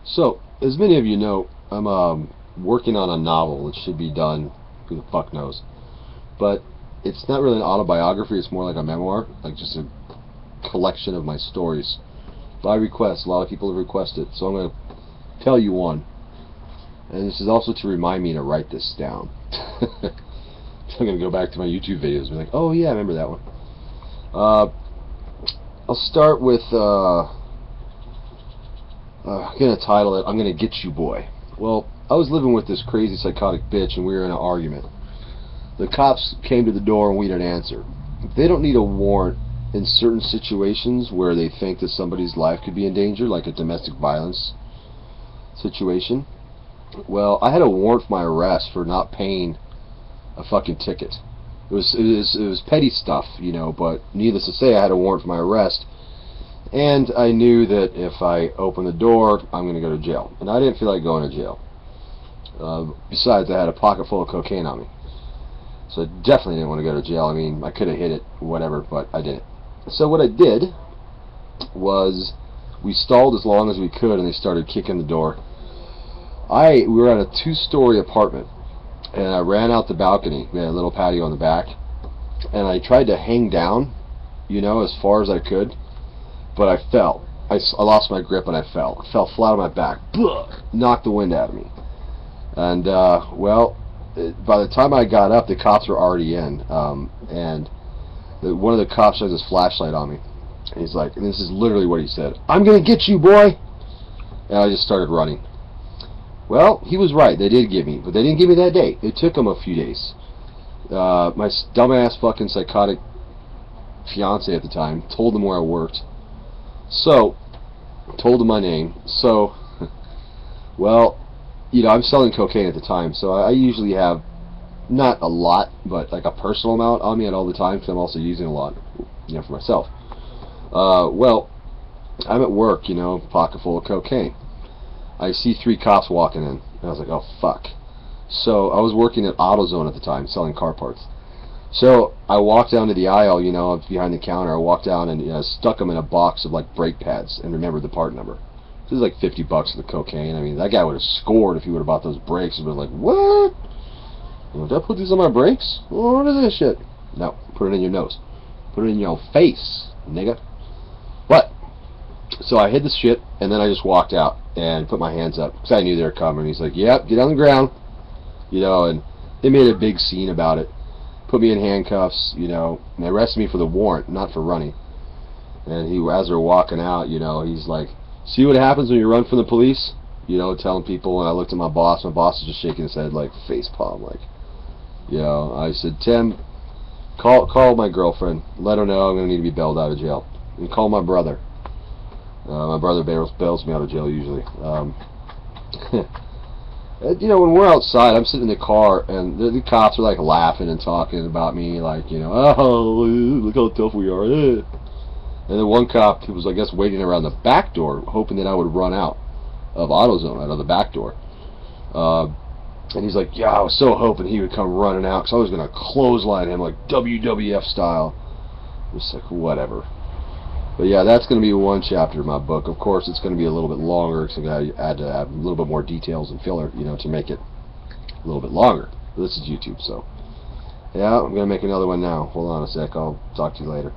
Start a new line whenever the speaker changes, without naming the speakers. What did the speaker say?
So, as many of you know, I'm working on a novel. It should be done, who the fuck knows. But it's not really an autobiography, it's more like a memoir, like just a collection of my stories. By request, a lot of people have requested, so I'm going to tell you one. And this is also to remind me to write this down. So I'm going to go back to my YouTube videos and be like, oh yeah, I remember that one. I'll start with, I'm going to title it, I'm going to Get You Boy. Well, I was living with this crazy psychotic bitch and we were in an argument. The cops came to the door and we didn't answer. They don't need a warrant in certain situations where they think that somebody's life could be in danger, like a domestic violence situation. Well, I had a warrant for my arrest for not paying a fucking ticket. It was petty stuff, you know, but needless to say, I had a warrant for my arrest, and I knew that if I opened the door, I'm going to go to jail, and I didn't feel like going to jail. Besides, I had a pocket full of cocaine on me, so I definitely didn't want to go to jail. I mean, I could have hit it, whatever, but I didn't. So what I did was, we stalled as long as we could, and they started kicking the door. We were at a 2-story apartment, and I ran out the balcony. We had a little patio on the back, and I tried to hang down, you know, as far as I could, but I fell. I lost my grip and I fell. I fell flat on my back. Knocked the wind out of me. And, well, by the time I got up, the cops were already in, and one of the cops shines his flashlight on me. And he's like, and this is literally what he said, "I'm going to get you, boy!" And I just started running. Well, he was right. They did get me, but they didn't give me that day. It took them a few days. My dumbass fucking psychotic fiance at the time told them where I worked. So, told them my name. So, well, you know, I'm selling cocaine at the time, so I usually have not a lot, but like a personal amount on me at all the time, because I'm also using a lot, you know, for myself. Well, I'm at work, you know, pocket full of cocaine. I see 3 cops walking in, and I was like, oh fuck. So I was working at AutoZone at the time, selling car parts. So I walked down to the aisle, you know, behind the counter. I walked down and, you know, stuck them in a box of like brake pads and remembered the part number. This is like $50 for the cocaine. I mean, that guy would have scored if he would have bought those brakes. He would have been like, what? You know, did I put these on my brakes? What is this shit? No, put it in your nose. Put it in your face, nigga. But, so I hid the shit, and then I just walked out and put my hands up, because I knew they were coming. He's like, yep, get on the ground. You know, and they made a big scene about it. Put me in handcuffs, you know, and they arrested me for the warrant, not for running. And he, as they're walking out, you know, he's like, see what happens when you run from the police? You know, telling people, and I looked at my boss was just shaking his head like face palm, like, you know. I said, Tim, call my girlfriend, let her know I'm going to need to be bailed out of jail. And call my brother. My brother bails me out of jail usually. You know, when we're outside, I'm sitting in the car, and the cops are like laughing and talking about me, like, you know, oh, look how tough we are. And then one cop was, I guess, waiting around the back door, hoping that I would run out of AutoZone, out of the back door. And he's like, yeah, I was so hoping he would come running out, because I was going to clothesline him, like WWF style. Just like, whatever. But yeah, that's going to be one chapter of my book. Of course, it's going to be a little bit longer, because I had to have a little bit more details and filler, you know, to make it a little bit longer. But this is YouTube, so. Yeah, I'm going to make another one now. Hold on a sec. I'll talk to you later.